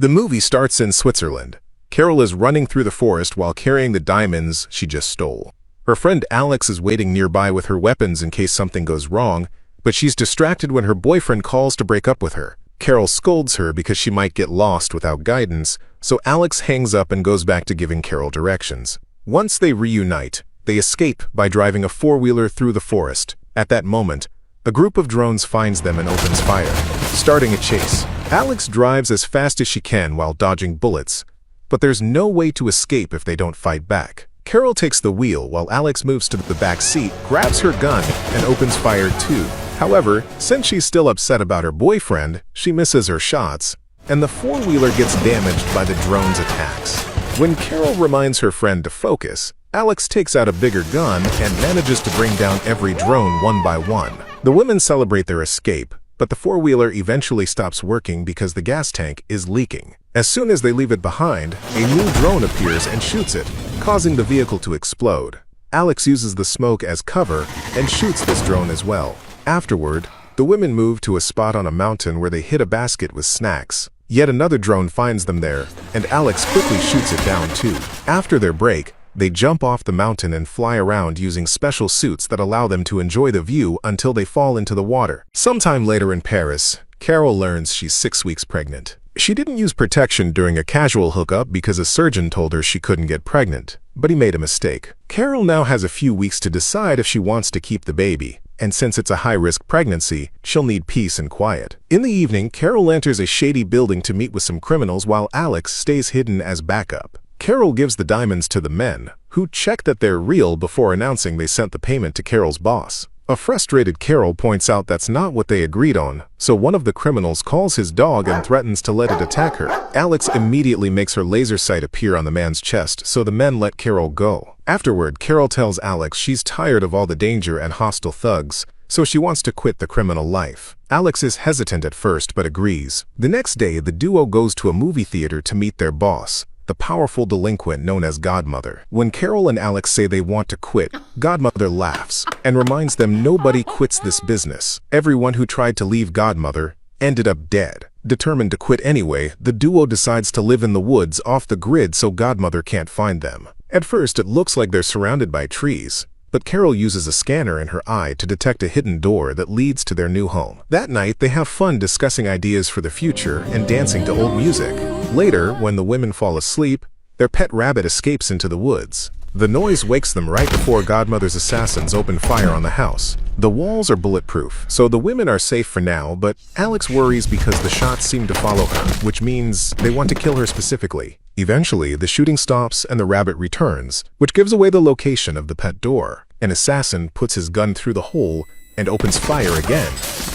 The movie starts in Switzerland. Carol is running through the forest while carrying the diamonds she just stole. Her friend Alex is waiting nearby with her weapons in case something goes wrong, but she's distracted when her boyfriend calls to break up with her. Carol scolds her because she might get lost without guidance, so Alex hangs up and goes back to giving Carol directions. Once they reunite, they escape by driving a four-wheeler through the forest. At that moment, a group of drones finds them and opens fire, starting a chase. Alex drives as fast as she can while dodging bullets, but there's no way to escape if they don't fight back. Carol takes the wheel while Alex moves to the back seat, grabs her gun, and opens fire too. However, since she's still upset about her boyfriend, she misses her shots, and the four-wheeler gets damaged by the drone's attacks. When Carol reminds her friend to focus, Alex takes out a bigger gun and manages to bring down every drone one by one. The women celebrate their escape, but the four-wheeler eventually stops working because the gas tank is leaking. As soon as they leave it behind, a new drone appears and shoots it, causing the vehicle to explode. Alex uses the smoke as cover and shoots this drone as well. Afterward, the women move to a spot on a mountain where they hit a basket with snacks. Yet another drone finds them there, and Alex quickly shoots it down too. After their break, they jump off the mountain and fly around using special suits that allow them to enjoy the view until they fall into the water. Sometime later in Paris, Carol learns she's 6 weeks pregnant. She didn't use protection during a casual hookup because a surgeon told her she couldn't get pregnant, but he made a mistake. Carol now has a few weeks to decide if she wants to keep the baby, and since it's a high-risk pregnancy, she'll need peace and quiet. In the evening, Carol enters a shady building to meet with some criminals while Alex stays hidden as backup. Carol gives the diamonds to the men, who check that they're real before announcing they sent the payment to Carol's boss. A frustrated Carol points out that's not what they agreed on, so one of the criminals calls his dog and threatens to let it attack her. Alex immediately makes her laser sight appear on the man's chest, so the men let Carol go. Afterward, Carol tells Alex she's tired of all the danger and hostile thugs, so she wants to quit the criminal life. Alex is hesitant at first but agrees. The next day, the duo goes to a movie theater to meet their boss, the powerful delinquent known as Godmother. When Carol and Alex say they want to quit, Godmother laughs and reminds them nobody quits this business. Everyone who tried to leave Godmother ended up dead. Determined to quit anyway, the duo decides to live in the woods off the grid so Godmother can't find them. At first, it looks like they're surrounded by trees, but Carol uses a scanner in her eye to detect a hidden door that leads to their new home. That night, they have fun discussing ideas for the future and dancing to old music. Later, when the women fall asleep, their pet rabbit escapes into the woods. The noise wakes them right before Godmother's assassins open fire on the house. The walls are bulletproof, so the women are safe for now, but Alex worries because the shots seem to follow her, which means they want to kill her specifically. Eventually, the shooting stops and the rabbit returns, which gives away the location of the pet door. An assassin puts his gun through the hole and opens fire again,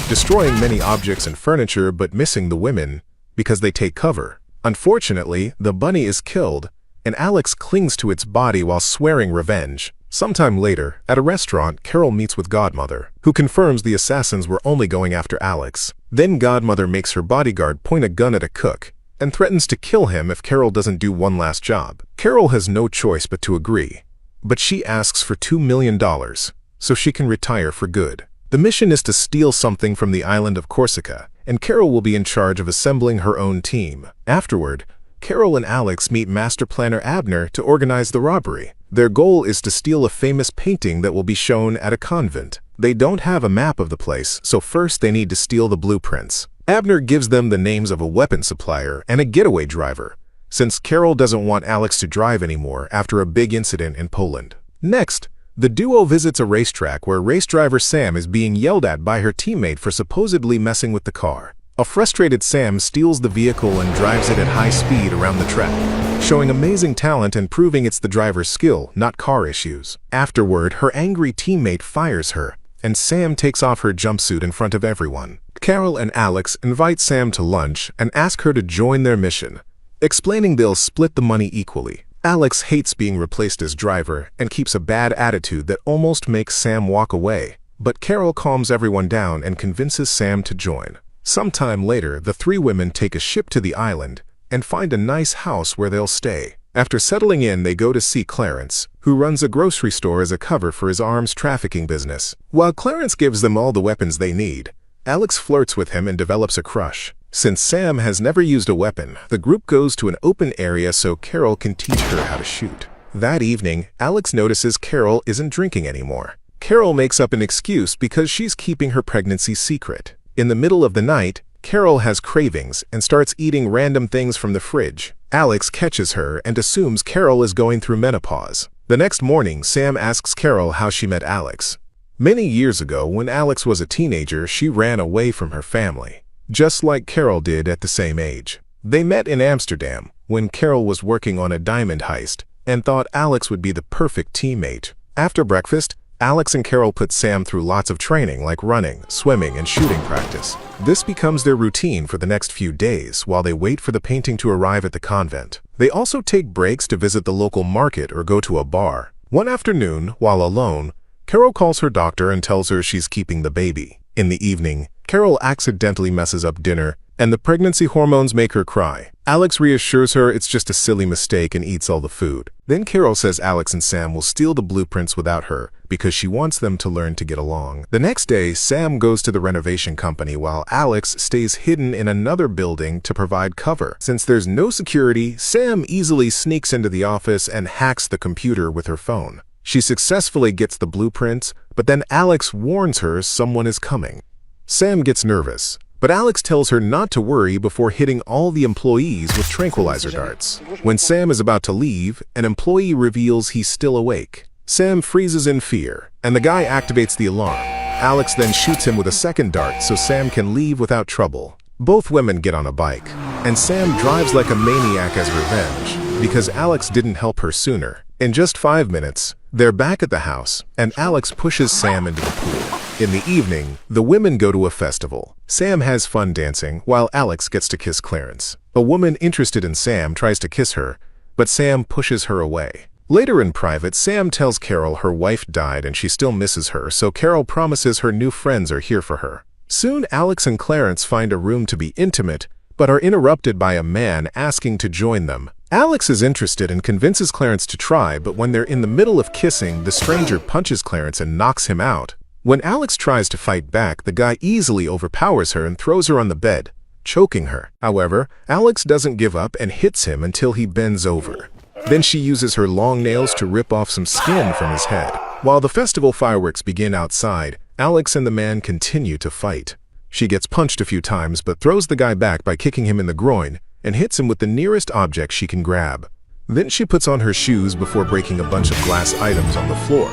destroying many objects and furniture but missing the women because they take cover. Unfortunately, the bunny is killed, and Alex clings to its body while swearing revenge. Sometime later, at a restaurant, Carol meets with Godmother, who confirms the assassins were only going after Alex. Then Godmother makes her bodyguard point a gun at a cook and threatens to kill him if Carol doesn't do one last job. Carol has no choice but to agree, but she asks for $2 million so she can retire for good. The mission is to steal something from the island of Corsica, and Carol will be in charge of assembling her own team. Afterward, Carol and Alex meet master planner Abner to organize the robbery. Their goal is to steal a famous painting that will be shown at a convent. They don't have a map of the place, so first they need to steal the blueprints. Abner gives them the names of a weapon supplier and a getaway driver, since Carol doesn't want Alex to drive anymore after a big incident in Poland. Next, the duo visits a racetrack where race driver Sam is being yelled at by her teammate for supposedly messing with the car. A frustrated Sam steals the vehicle and drives it at high speed around the track, showing amazing talent and proving it's the driver's skill, not car issues. Afterward, her angry teammate fires her, and Sam takes off her jumpsuit in front of everyone. Carol and Alex invite Sam to lunch and ask her to join their mission, explaining they'll split the money equally. Alex hates being replaced as driver and keeps a bad attitude that almost makes Sam walk away, but Carol calms everyone down and convinces Sam to join. Sometime later, the three women take a ship to the island and find a nice house where they'll stay. After settling in, they go to see Clarence, who runs a grocery store as a cover for his arms trafficking business. While Clarence gives them all the weapons they need, Alex flirts with him and develops a crush. Since Sam has never used a weapon, the group goes to an open area so Carol can teach her how to shoot. That evening, Alex notices Carol isn't drinking anymore. Carol makes up an excuse because she's keeping her pregnancy secret. In the middle of the night, Carol has cravings and starts eating random things from the fridge. Alex catches her and assumes Carol is going through menopause. The next morning, Sam asks Carol how she met Alex. Many years ago, when Alex was a teenager, she ran away from her family, just like Carol did at the same age. They met in Amsterdam when Carol was working on a diamond heist and thought Alex would be the perfect teammate. After breakfast, Alex and Carol put Sam through lots of training like running, swimming, and shooting practice. This becomes their routine for the next few days while they wait for the painting to arrive at the convent. They also take breaks to visit the local market or go to a bar. One afternoon, while alone, Carol calls her doctor and tells her she's keeping the baby. In the evening, Carol accidentally messes up dinner, and the pregnancy hormones make her cry. Alex reassures her it's just a silly mistake and eats all the food. Then Carol says Alex and Sam will steal the blueprints without her because she wants them to learn to get along. The next day, Sam goes to the renovation company while Alex stays hidden in another building to provide cover. Since there's no security, Sam easily sneaks into the office and hacks the computer with her phone. She successfully gets the blueprints, but then Alex warns her someone is coming. Sam gets nervous, but Alex tells her not to worry before hitting all the employees with tranquilizer darts. When Sam is about to leave, an employee reveals he's still awake. Sam freezes in fear, and the guy activates the alarm. Alex then shoots him with a second dart so Sam can leave without trouble. Both women get on a bike, and Sam drives like a maniac as revenge because Alex didn't help her sooner. In just 5 minutes, they're back at the house, and Alex pushes Sam into the pool. In the evening, the women go to a festival. Sam has fun dancing, while Alex gets to kiss Clarence. A woman interested in Sam tries to kiss her, but Sam pushes her away. Later in private, Sam tells Carol her wife died and she still misses her, so Carol promises her new friends are here for her. Soon, Alex and Clarence find a room to be intimate, but are interrupted by a man asking to join them. Alex is interested and convinces Clarence to try, but when they're in the middle of kissing, the stranger punches Clarence and knocks him out. When Alex tries to fight back, the guy easily overpowers her and throws her on the bed, choking her. However, Alex doesn't give up and hits him until he bends over. Then she uses her long nails to rip off some skin from his head. While the festival fireworks begin outside, Alex and the man continue to fight. She gets punched a few times but throws the guy back by kicking him in the groin and hits him with the nearest object she can grab. Then she puts on her shoes before breaking a bunch of glass items on the floor,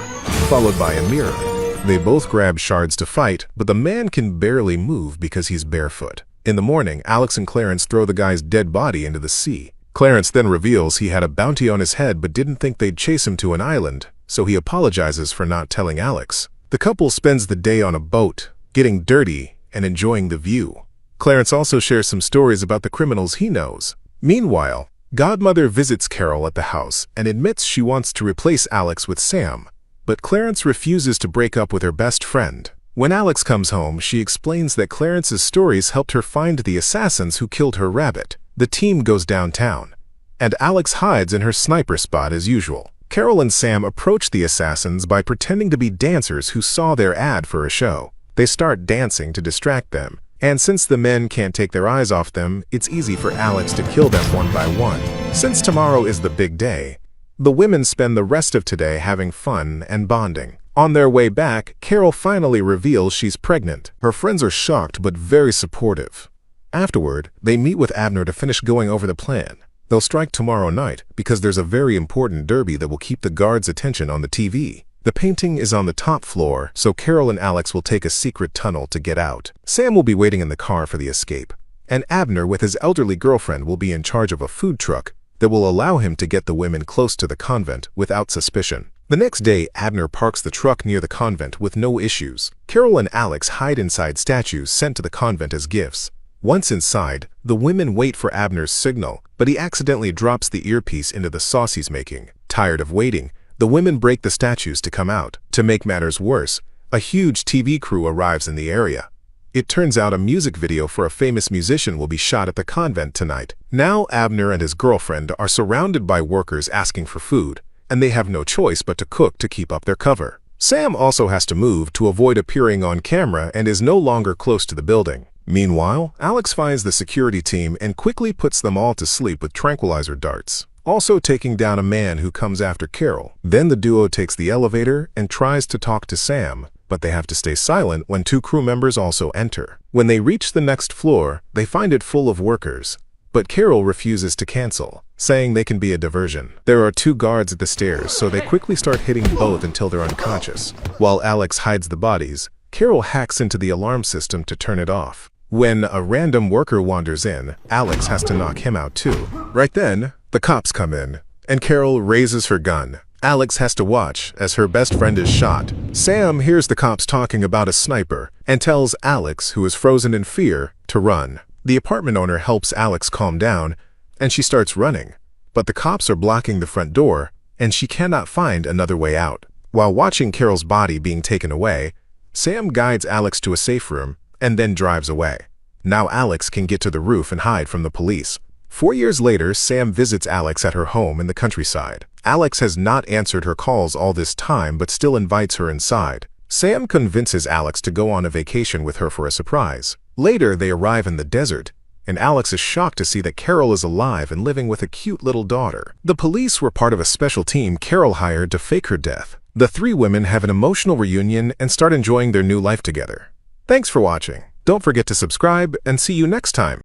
followed by a mirror. They both grab shards to fight, but the man can barely move because he's barefoot. In the morning, Alex and Clarence throw the guy's dead body into the sea. Clarence then reveals he had a bounty on his head but didn't think they'd chase him to an island, so he apologizes for not telling Alex. The couple spends the day on a boat, getting dirty and enjoying the view. Clarence also shares some stories about the criminals he knows. Meanwhile, Godmother visits Carol at the house and admits she wants to replace Alex with Sam, but Clarence refuses to break up with her best friend. When Alex comes home, she explains that Clarence's stories helped her find the assassins who killed her rabbit. The team goes downtown, and Alex hides in her sniper spot as usual. Carol and Sam approach the assassins by pretending to be dancers who saw their ad for a show. They start dancing to distract them, and since the men can't take their eyes off them, it's easy for Alex to kill them one by one. Since tomorrow is the big day, the women spend the rest of today having fun and bonding. On their way back, Carol finally reveals she's pregnant. Her friends are shocked but very supportive. Afterward, they meet with Abner to finish going over the plan. They'll strike tomorrow night because there's a very important derby that will keep the guards' attention on the TV. The painting is on the top floor, so Carol and Alex will take a secret tunnel to get out. Sam will be waiting in the car for the escape, and Abner with his elderly girlfriend will be in charge of a food truck that will allow him to get the women close to the convent without suspicion. The next day, Abner parks the truck near the convent with no issues. Carol and Alex hide inside statues sent to the convent as gifts. Once inside, the women wait for Abner's signal, but he accidentally drops the earpiece into the sauce he's making. Tired of waiting, the women break the statues to come out. To make matters worse, a huge TV crew arrives in the area. It turns out a music video for a famous musician will be shot at the convent tonight. Now Abner and his girlfriend are surrounded by workers asking for food, and they have no choice but to cook to keep up their cover. Sam also has to move to avoid appearing on camera and is no longer close to the building. Meanwhile, Alex finds the security team and quickly puts them all to sleep with tranquilizer darts, also taking down a man who comes after Carol. Then the duo takes the elevator and tries to talk to Sam, but they have to stay silent when two crew members also enter. When they reach the next floor, they find it full of workers, but Carol refuses to cancel, saying they can be a diversion. There are two guards at the stairs, so they quickly start hitting both until they're unconscious. While Alex hides the bodies, Carol hacks into the alarm system to turn it off. When a random worker wanders in, Alex has to knock him out too. Right then, the cops come in, and Carol raises her gun. Alex has to watch as her best friend is shot. Sam hears the cops talking about a sniper and tells Alex, who is frozen in fear, to run. The apartment owner helps Alex calm down, and she starts running. But the cops are blocking the front door, and she cannot find another way out. While watching Carol's body being taken away, Sam guides Alex to a safe room and then drives away. Now Alex can get to the roof and hide from the police. 4 years later, Sam visits Alex at her home in the countryside. Alex has not answered her calls all this time but still invites her inside. Sam convinces Alex to go on a vacation with her for a surprise. Later, they arrive in the desert, and Alex is shocked to see that Carol is alive and living with a cute little daughter. The police were part of a special team Carol hired to fake her death. The three women have an emotional reunion and start enjoying their new life together. Thanks for watching. Don't forget to subscribe and see you next time.